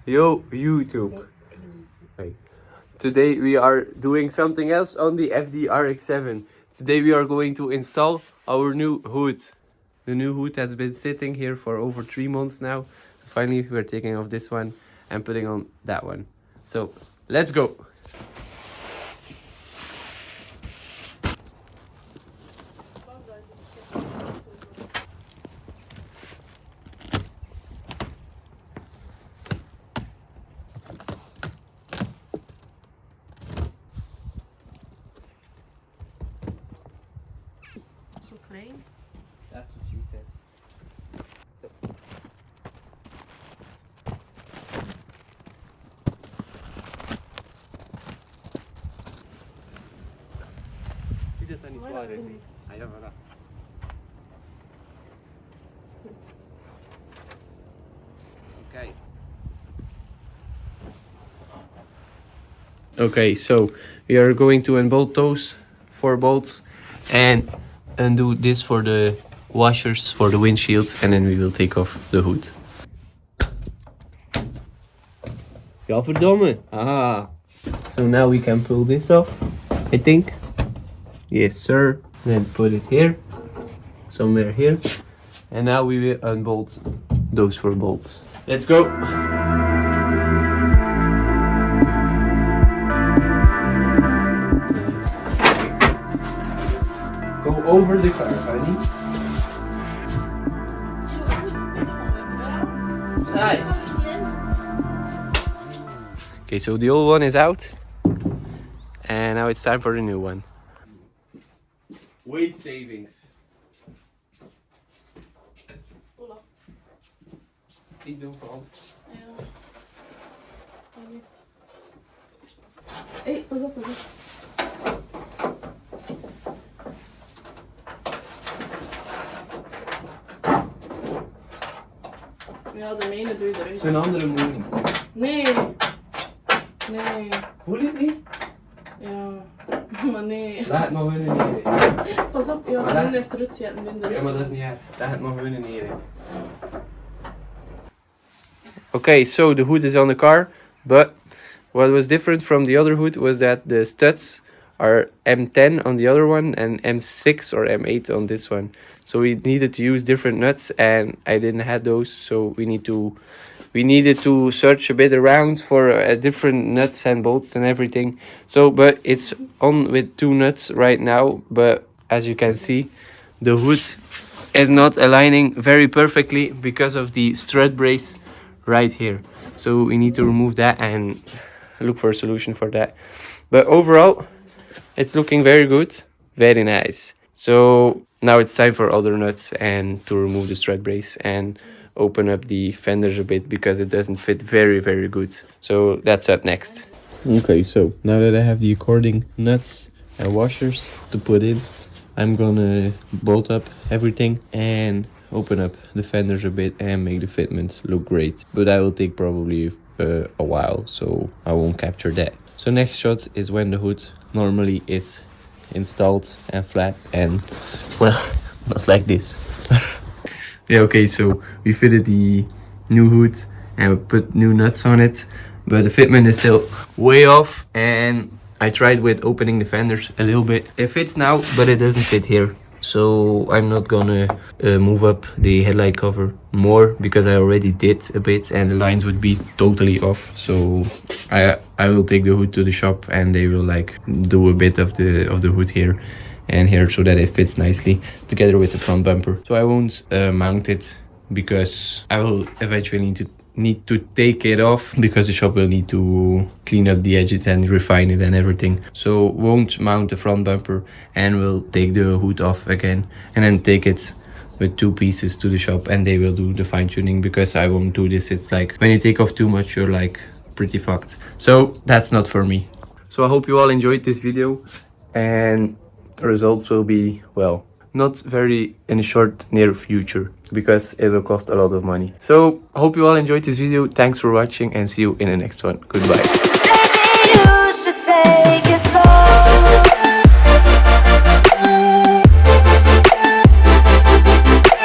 Yo, YouTube. Hey. Today we are doing something else on the rx-7. Today we are going to install our new hood. The new hood has been sitting here for over 3 months now. Finally, we're taking off this one and putting on that one. So, let's go. So plain. That's what she said. Zie dat dat niet zwaar is? Ah ja, voilà. Okay. Okay, so we are going to unbolt those 4 bolts and undo this for the washers for the windshield, and then we will take off the hood. Ja, verdomme. Ah. So now we can pull this off, I think. Yes, sir. Then put it here, somewhere here. And now we will unbolt those 4 bolts. Let's go. Go over the car, honey. Nice. Okay, so the old one is out. And now it's time for the new one. Weight savings. Please don't fall. Hey, pas op, pas op. Ja, de mijne doe je Het eruit. is een andere moon. Nee. Nee. Voel je het niet? Ja. Maar nee. Laat het nog winnen neer. Pas op, ja, de mijne is eruit zetten. Ja, maar dat is niet erg. Laat het nog winnen neer. Okay, so the hood is on the car, but what was different from the other hood was that the studs are M10 on the other one and M6 or M8 on this one. So we needed to use different nuts, and I didn't have those, so we needed to search a bit around for different nuts and bolts and everything. So, but it's on with 2 nuts right now, but as you can see, the hood is not aligning very perfectly because of the strut brace right here. So we need to remove that and look for a solution for that. But overall, it's looking very good, very nice. So now it's time for other nuts and to remove the strut brace and open up the fenders a bit because it doesn't fit very good. So that's up next. Okay, so now that I have the according nuts and washers to put in, I'm gonna bolt up everything and open up the fenders a bit and make the fitments look great. But that will take probably a while, so I won't capture that. So next shot is when the hood normally is installed and flat and, well, not like this. Yeah, okay, so we fitted the new hood and we put new nuts on it, but the fitment is still way off, and I tried with opening the fenders a little bit. It fits now, but it doesn't fit here. So I'm not gonna move up the headlight cover more because I already did a bit and the lines would be totally off. So I will take the hood to the shop and they will like do a bit of the hood here and here so that it fits nicely together with the front bumper. So I won't mount it because I will eventually need to take it off because the shop will need to clean up the edges and refine it and everything. So won't mount the front bumper and we'll take the hood off again and then take it with 2 pieces to the shop and they will do the fine tuning because I won't do this. It's like when you take off too much you're like pretty fucked. So that's not for me. So I hope you all enjoyed this video and results will be, well, not very in the short near future because it will cost a lot of money. So I hope you all enjoyed this video. Thanks for watching and see you in the next one. Goodbye.